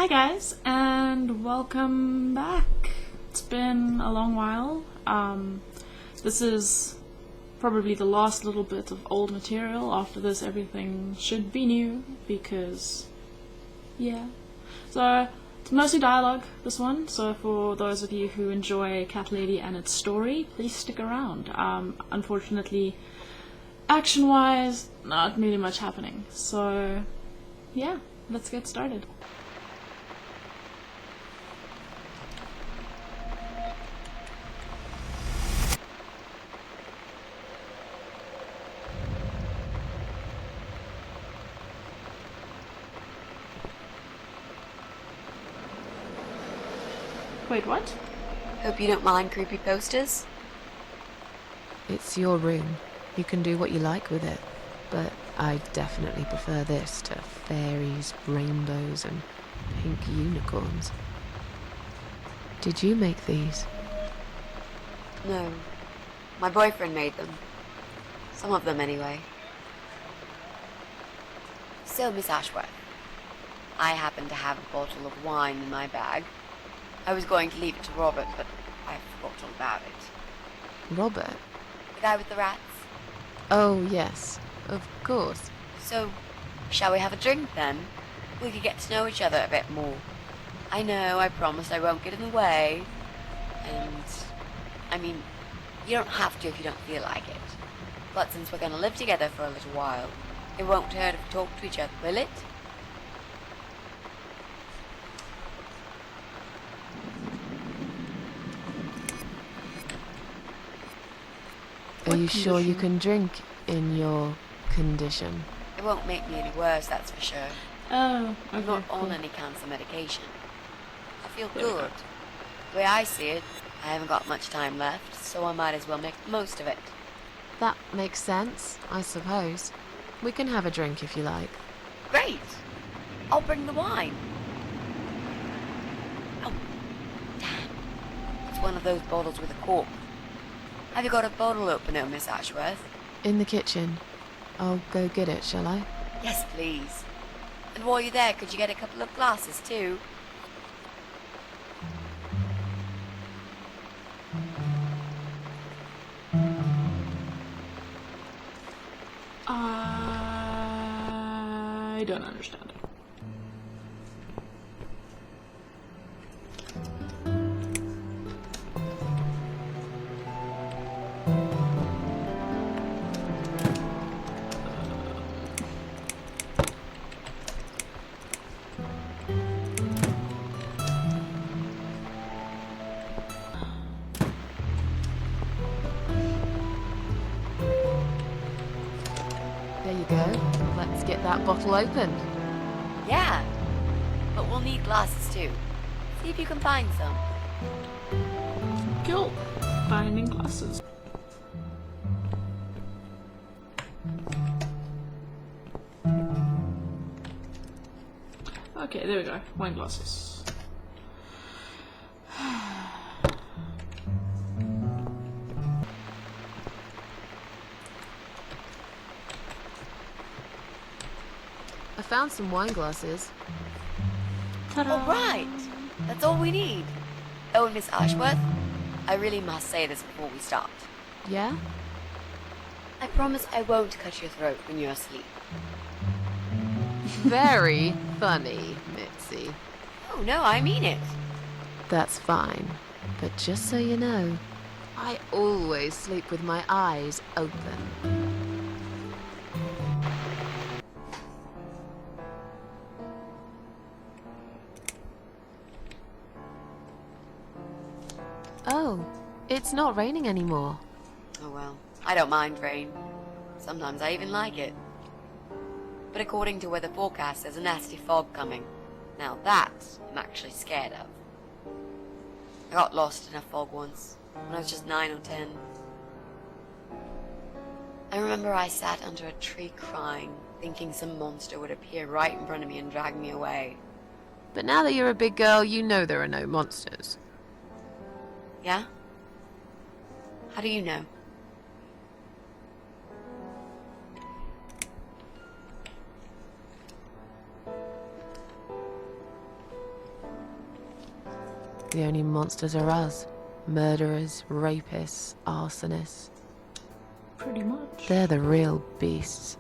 Hi guys, and welcome back. It's been a long while. This is probably the last little bit of old material. After this, everything should be new, because, yeah. So, it's mostly dialogue, this one, so for those of you who enjoy Cat Lady and its story, please stick around. Unfortunately, action-wise, not really much happening, so, yeah, let's get started. Wait, what? Hope you don't mind creepy posters. It's your room. You can do what you like with it. But I definitely prefer this to fairies, rainbows, and pink unicorns. Did you make these? No. My boyfriend made them. Some of them, anyway. So, Miss Ashworth, I happen to have a bottle of wine in my bag. I was going to leave it to Robert, but I forgot all about it. Robert? The guy with the rats? Oh, yes. Of course. So, shall we have a drink, then? We could get to know each other a bit more. I know, I promised I won't get in the way. And, I mean, you don't have to if you don't feel like it. But since we're going to live together for a little while, it won't hurt if we talk to each other, will it? Are you sure you can drink in your condition? It won't make me any worse, that's for sure. Oh, okay, I'm not cool. on any cancer medication. I feel good. The way I see it, I haven't got much time left, so I might as well make the most of it. That makes sense, I suppose. We can have a drink if you like. Great! I'll bring the wine. Oh, damn. It's one of those bottles with a cork. Have you got a bottle opener, Miss Ashworth? In the kitchen. I'll go get it, shall I? Yes, please. And while you're there, could you get a couple of glasses, too? I don't understand. There you go. Let's get that bottle opened. Yeah. But we'll need glasses, too. See if you can find some. Cool. Finding glasses. Okay, there we go. Wine glasses. I found some wine glasses. Ta-da! All right. That's all we need. Oh, and Miss Ashworth, I really must say this before we start. Yeah? I promise I won't cut your throat when you're asleep. Very funny, Mitzi. Oh, no, I mean it. That's fine. But just so you know, I always sleep with my eyes open. Oh, it's not raining anymore. Oh, well, I don't mind rain. Sometimes I even like it. But according to weather forecast, there's a nasty fog coming. Now that I'm actually scared of. I got lost in a fog once, when I was just 9 or 10. I remember I sat under a tree crying, thinking some monster would appear right in front of me and drag me away. But now that you're a big girl, you know there are no monsters. Yeah? How do you know? The only monsters are us. Murderers, rapists, arsonists. Pretty much. They're the real beasts.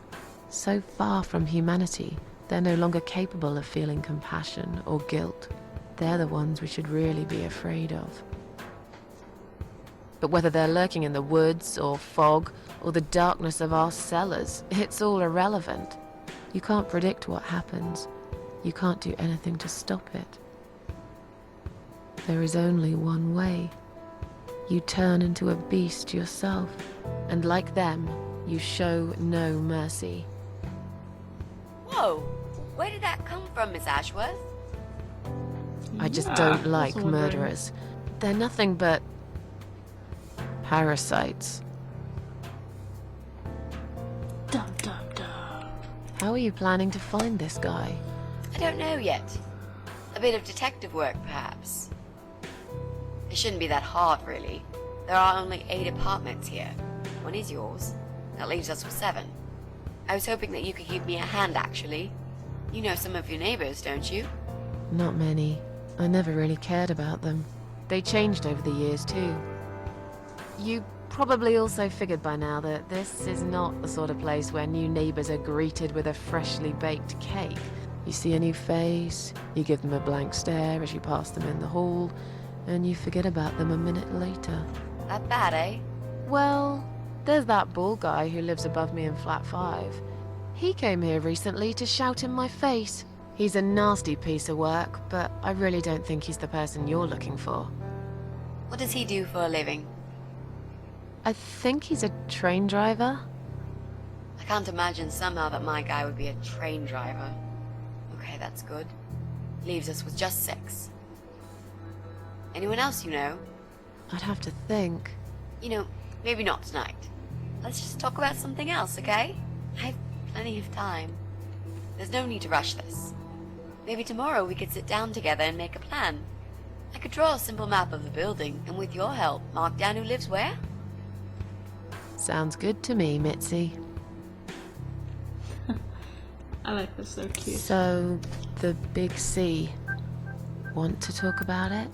So far from humanity, they're no longer capable of feeling compassion or guilt. They're the ones we should really be afraid of. But whether they're lurking in the woods, or fog, or the darkness of our cellars, it's all irrelevant. You can't predict what happens. You can't do anything to stop it. There is only one way. You turn into a beast yourself, and like them, you show no mercy. Whoa! Where did that come from, Miss Ashworth? I just Yeah, don't like also wondering. murderers. They're nothing but parasites. Dum dum dum. How are you planning to find this guy? I don't know yet. A bit of detective work, perhaps. It shouldn't be that hard, really. There are only 8 apartments here. One is yours. That leaves us with 7. I was hoping that you could give me a hand, actually. You know some of your neighbors, don't you? Not many. I never really cared about them. They changed over the years, too. You probably also figured by now that this is not the sort of place where new neighbors are greeted with a freshly baked cake. You see a new face, you give them a blank stare as you pass them in the hall, and you forget about them a minute later. That bad, eh? Well, there's that bald guy who lives above me in flat 5. He came here recently to shout in my face. He's a nasty piece of work, but I really don't think he's the person you're looking for. What does he do for a living? I think he's a train driver. I can't imagine somehow that my guy would be a train driver. Okay, that's good. Leaves us with just 6. Anyone else you know? I'd have to think. You know, maybe not tonight. Let's just talk about something else, okay? I have plenty of time. There's no need to rush this. Maybe tomorrow we could sit down together and make a plan. I could draw a simple map of the building, and with your help, mark down who lives where. Sounds good to me, Mitzi. I like this, they're cute. So, the Big C. Want to talk about it?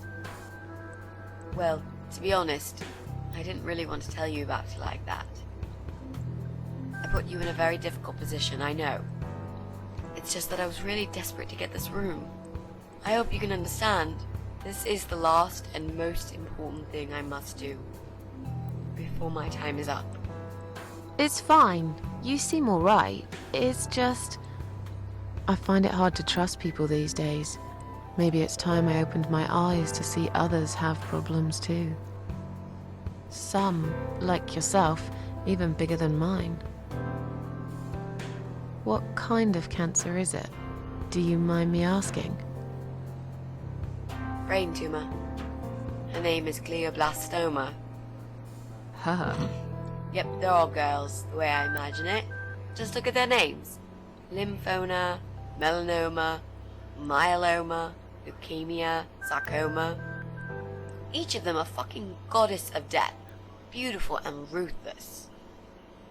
Well, to be honest, I didn't really want to tell you about it like that. I put you in a very difficult position, I know. It's just that I was really desperate to get this room. I hope you can understand. This is the last and most important thing I must do before my time is up. It's fine. You seem alright. It's just... I find it hard to trust people these days. Maybe it's time I opened my eyes to see others have problems too. Some, like yourself, even bigger than mine. What kind of cancer is it? Do you mind me asking? Brain tumor. Her name is glioblastoma. Huh. Yep, they're all girls, the way I imagine it. Just look at their names. Lymphoma, melanoma, myeloma, leukemia, sarcoma. Each of them a fucking goddess of death. Beautiful and ruthless.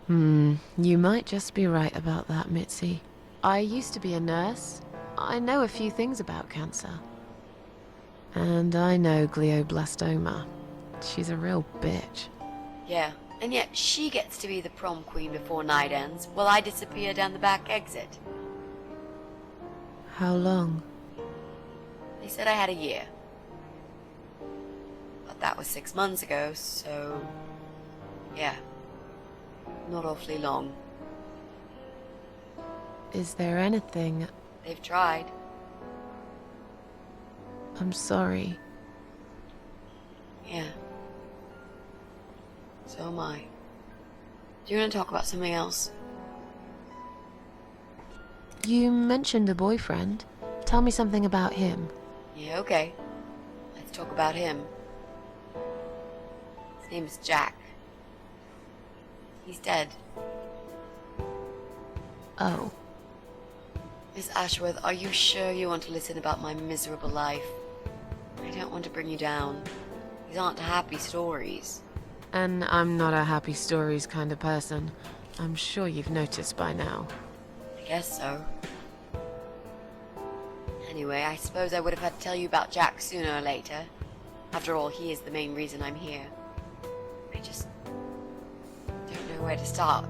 You might just be right about that, Mitzi. I used to be a nurse. I know a few things about cancer. And I know glioblastoma. She's a real bitch. Yeah, and yet she gets to be the prom queen before night ends, while I disappear down the back exit. How long? They said I had a year. But that was 6 months ago, so... yeah. Not awfully long. Is there anything... They've tried. I'm sorry. Yeah. So am I. Do you want to talk about something else? You mentioned a boyfriend. Tell me something about him. Yeah, okay. Let's talk about him. His name is Jack. He's dead. Oh. Miss Ashworth, are you sure you want to listen about my miserable life? I don't want to bring you down. These aren't happy stories. And I'm not a happy stories kind of person. I'm sure you've noticed by now. I guess so. Anyway, I suppose I would have had to tell you about Jack sooner or later. After all, he is the main reason I'm here. I just don't know where to start.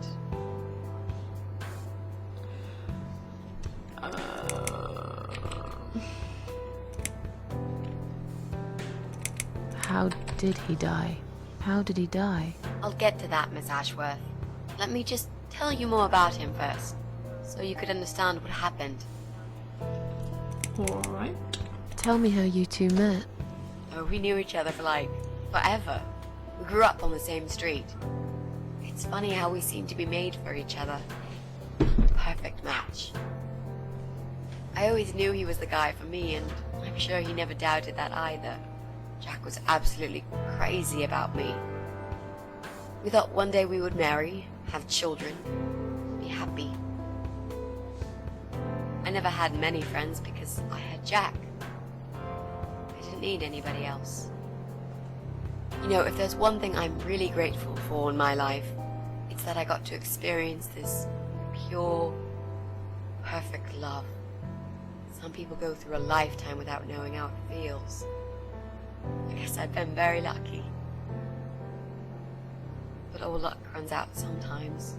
How did he die? How did he die? I'll get to that, Miss Ashworth. Let me just tell you more about him first, so you could understand what happened. Alright. Tell me how you two met. Oh, we knew each other for like forever. We grew up on the same street. It's funny how we seem to be made for each other. Perfect match. I always knew he was the guy for me, and I'm sure he never doubted that either. Jack was absolutely crazy about me. We thought one day we would marry, have children, be happy. I never had many friends because I had Jack. I didn't need anybody else. You know, if there's one thing I'm really grateful for in my life, it's that I got to experience this pure, perfect love. Some people go through a lifetime without knowing how it feels. I guess I've been very lucky. But all luck runs out sometimes.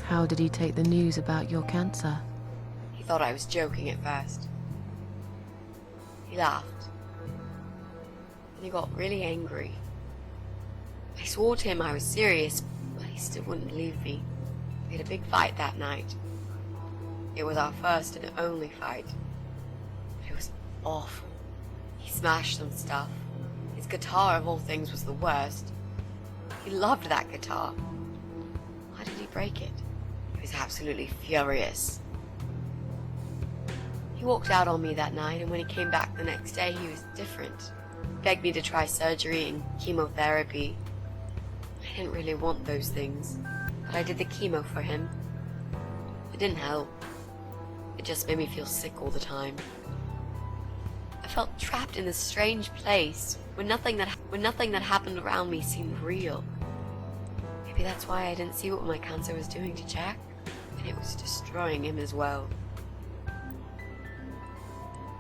How did he take the news about your cancer? He thought I was joking at first. He laughed. And he got really angry. I swore to him I was serious, but he still wouldn't believe me. We had a big fight that night. It was our first and only fight. But it was awful. He smashed some stuff. His guitar, of all things, was the worst. He loved that guitar. Why did he break it? He was absolutely furious. He walked out on me that night, and when he came back the next day, he was different. He begged me to try surgery and chemotherapy. I didn't really want those things, but I did the chemo for him. It didn't help. It just made me feel sick all the time. I felt trapped in this strange place when nothing that happened around me seemed real. Maybe that's why I didn't see what my cancer was doing to Jack, and it was destroying him as well.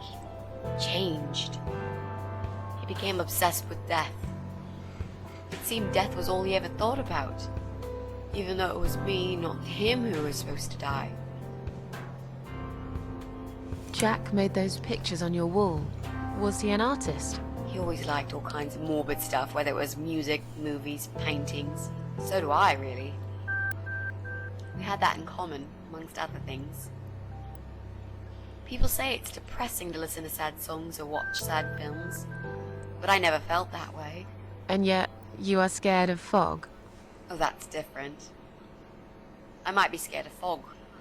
He changed. He became obsessed with death. It seemed death was all he ever thought about, even though it was me, not him, who was supposed to die. Jack made those pictures on your wall. Was he an artist? He always liked all kinds of morbid stuff, whether it was music, movies, paintings. So do I, really. We had that in common, amongst other things. People say it's depressing to listen to sad songs or watch sad films, but I never felt that way. And yet, you are scared of fog? Oh, that's different. I might be scared of fog,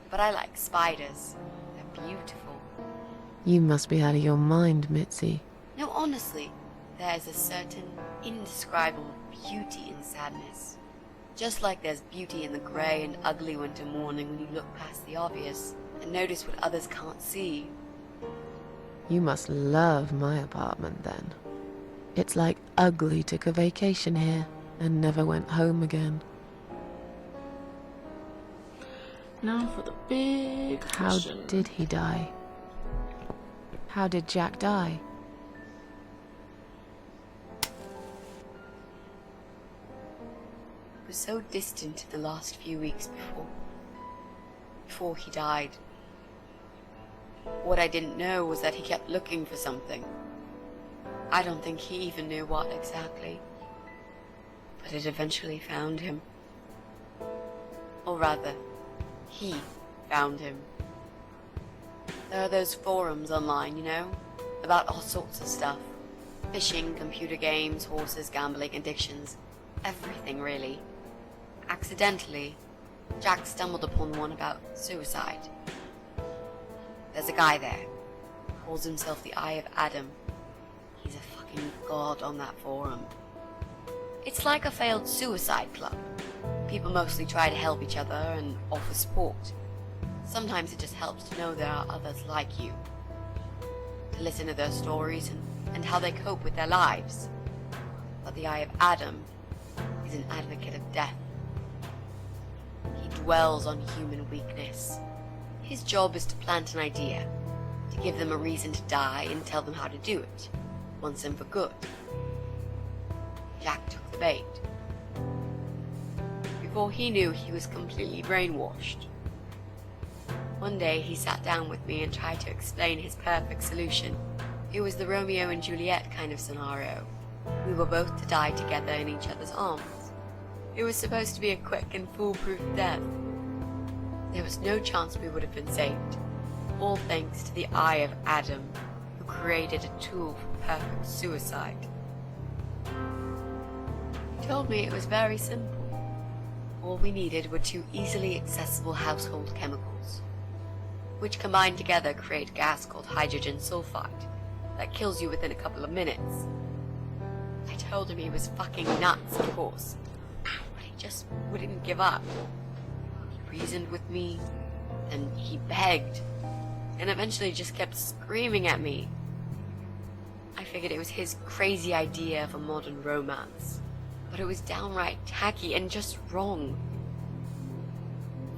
but I like spiders. They're beautiful. You must be out of your mind, Mitzi. No, honestly, there is a certain indescribable beauty in sadness. Just like there's beauty in the grey and ugly winter morning when you look past the obvious and notice what others can't see. You must love my apartment, then. It's like Ugly took a vacation here and never went home again. Now for the big How question. did he die? How did Jack die? It was so distant in the last few weeks before he died. What I didn't know was that he kept looking for something. I don't think he even knew what exactly, but it eventually found him. Or rather, he found him. There are those forums online, you know, about all sorts of stuff. Fishing, computer games, horses, gambling, addictions, everything really. Accidentally, Jack stumbled upon one about suicide. There's a guy there, calls himself the Eye of Adam. He's a fucking god on that forum. It's like a failed suicide club. People mostly try to help each other and offer support. Sometimes it just helps to know there are others like you. To listen to their stories and how they cope with their lives. But the Eye of Adam is an advocate of death. He dwells on human weakness. His job is to plant an idea, to to give them a reason to die and tell them how to do it, once and for good. Jack took the bait. Before he knew, he was completely brainwashed. One day he sat down with me and tried to explain his perfect solution. It was the Romeo and Juliet kind of scenario. We were both to die together in each other's arms. It was supposed to be a quick and foolproof death. There was no chance we would have been saved, all thanks to the eye of Adam, who created a tool for perfect suicide. He told me it was very simple. All we needed were 2 easily accessible household chemicals, which combined together create a gas called hydrogen sulfide that kills you within a couple of minutes. I told him he was fucking nuts, of course, but he just wouldn't give up. He reasoned with me, and he begged, and eventually just kept screaming at me. I figured it was his crazy idea of a modern romance, but it was downright tacky and just wrong.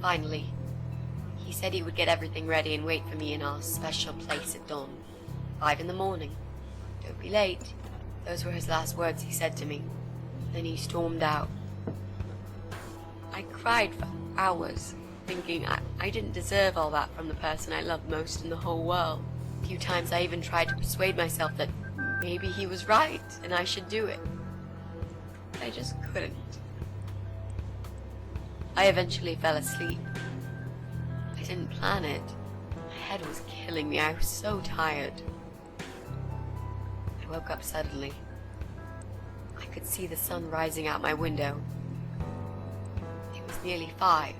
Finally, he said he would get everything ready and wait for me in our special place at dawn, 5 in the morning. Don't be late. Those were his last words he said to me. Then he stormed out. I cried for hours, thinking I didn't deserve all that from the person I loved most in the whole world. A few times I even tried to persuade myself that maybe he was right and I should do it. I just couldn't. I eventually fell asleep. I didn't plan it. My head was killing me. I was so tired. I woke up suddenly. I could see the sun rising out my window. It was nearly 5.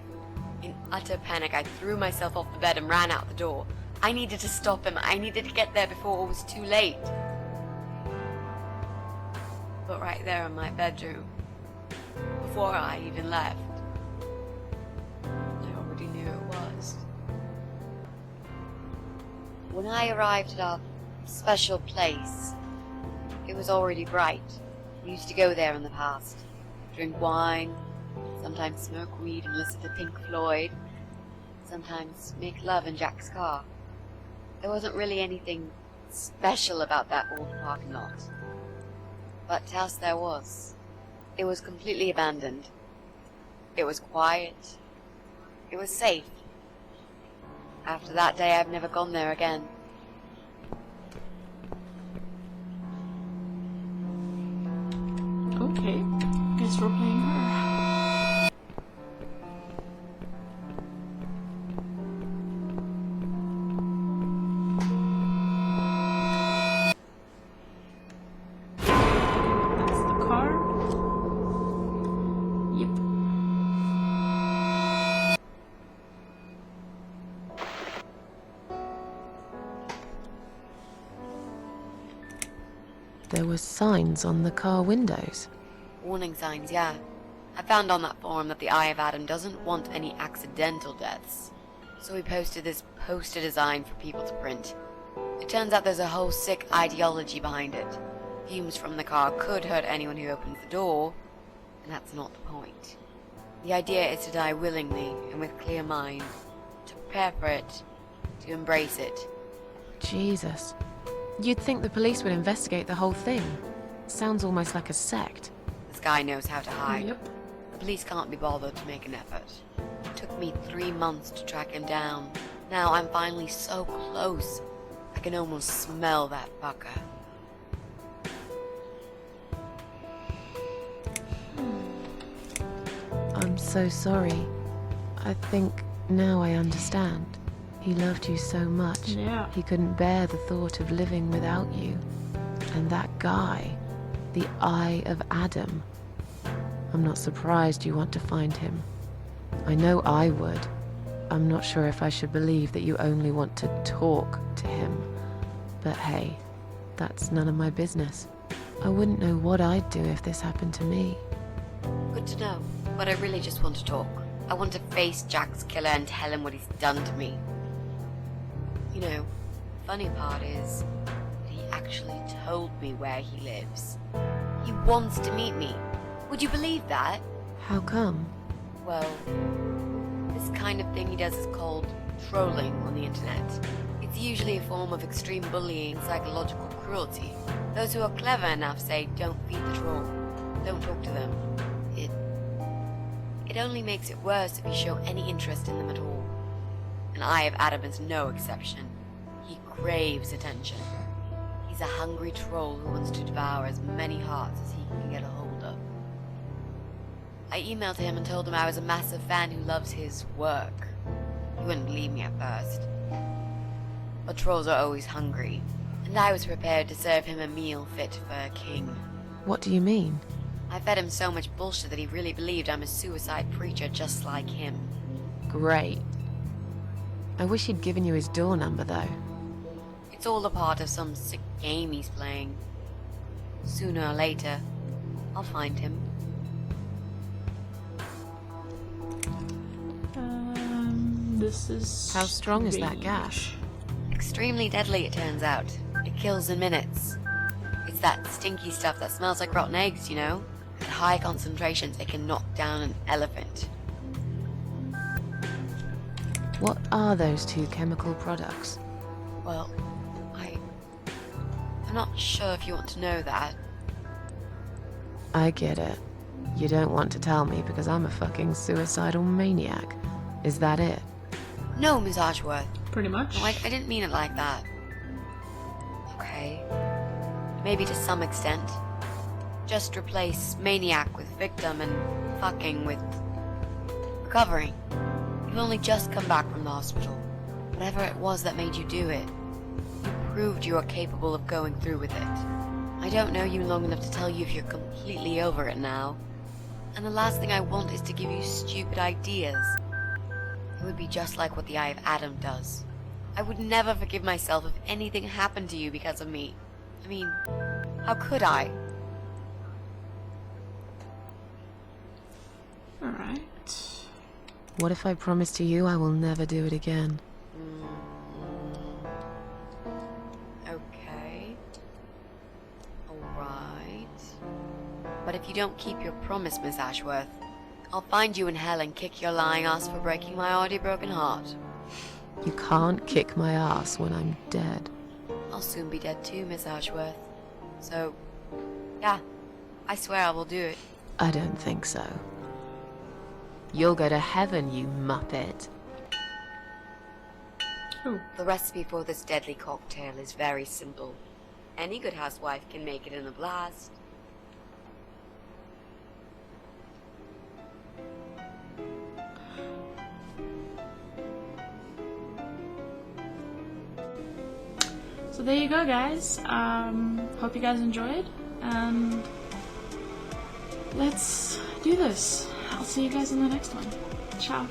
In utter panic, I threw myself off the bed and ran out the door. I needed to stop him. I needed to get there before it was too late. But right there in my bedroom, before I even left, I already knew it was. When I arrived at our special place, it was already bright. We used to go there in the past, drink wine, sometimes smoke weed and listen to Pink Floyd, sometimes make love in Jack's car. There wasn't really anything special about that old parking lot. But to us there was. It was completely abandoned. It was quiet. It was safe. After that day, I've never gone there again. Okay, guess we're playing her. That's the car. Yep. There were signs on the car windows. Warning signs, yeah. I found on that forum that the Eye of Adam doesn't want any accidental deaths. So we posted this poster design for people to print. It turns out there's a whole sick ideology behind it. Fumes from the car could hurt anyone who opens the door, and that's not the point. The idea is to die willingly and with clear mind, to prepare for it, to embrace it. Jesus. You'd think the police would investigate the whole thing. Sounds almost like a sect. This guy knows how to hide. Yep. The police can't be bothered to make an effort. It took me 3 months to track him down. Now I'm finally so close. I can almost smell that fucker. I'm so sorry. I think now I understand. He loved you so much. Yeah. He couldn't bear the thought of living without you. And that guy, the Eye of Adam. I'm not surprised you want to find him. I know I would. I'm not sure if I should believe that you only want to talk to him. But hey, that's none of my business. I wouldn't know what I'd do if this happened to me. Good to know, but I really just want to talk. I want to face Jack's killer and tell him what he's done to me. You know, the funny part is that he actually told me where he lives. He wants to meet me. Would you believe that? How come? Well, this kind of thing he does is called trolling on the internet. It's It's usually a form of extreme bullying, psychological cruelty. Those who are clever enough say, don't feed the troll. Don't talk to them. It only makes it worse if you show any interest in them at all. And Eye of Adam is no exception. He craves attention. He's a hungry troll who wants to devour as many hearts as he can get a hold of. I emailed him and told him I was a massive fan who loves his work. He wouldn't believe me at first. But trolls are always hungry, and I was prepared to serve him a meal fit for a king. What do you mean? I fed him so much bullshit that he really believed I'm a suicide preacher just like him. Great. I wish he'd given you his door number, though. It's all a part of some sick game he's playing. Sooner or later, I'll find him. This is... How strong is that gas? Extremely deadly, it turns out. It kills in minutes. It's that stinky stuff that smells like rotten eggs, you know? At high concentrations, it can knock down an elephant. What are those two chemical products? Well, I'm not sure if you want to know that. I get it. You don't want to tell me because I'm a fucking suicidal maniac. Is that it? No, Miss Ashworth. Pretty much. No, I didn't mean it like that. Okay. Maybe to some extent. Just replace maniac with victim and fucking with recovering. You've only just come back from the hospital. Whatever it was that made you do it, you proved you are capable of going through with it. I don't know you long enough to tell you if you're completely over it now. And the last thing I want is to give you stupid ideas. It would be just like what the Eye of Adam does. I would never forgive myself if anything happened to you because of me. I mean, how could I? Alright. What if I promise to you I will never do it again? Okay. Alright. But if you don't keep your promise, Miss Ashworth, I'll find you in hell and kick your lying ass for breaking my already broken heart. You can't kick my ass when I'm dead. I'll soon be dead too, Miss Ashworth. So, yeah, I swear I will do it. I don't think so. You'll go to heaven, you muppet. Oh. The recipe for this deadly cocktail is very simple. Any good housewife can make it in a blast. So there you go, guys. Hope you guys enjoyed, and let's do this. I'll see you guys in the next one. Ciao.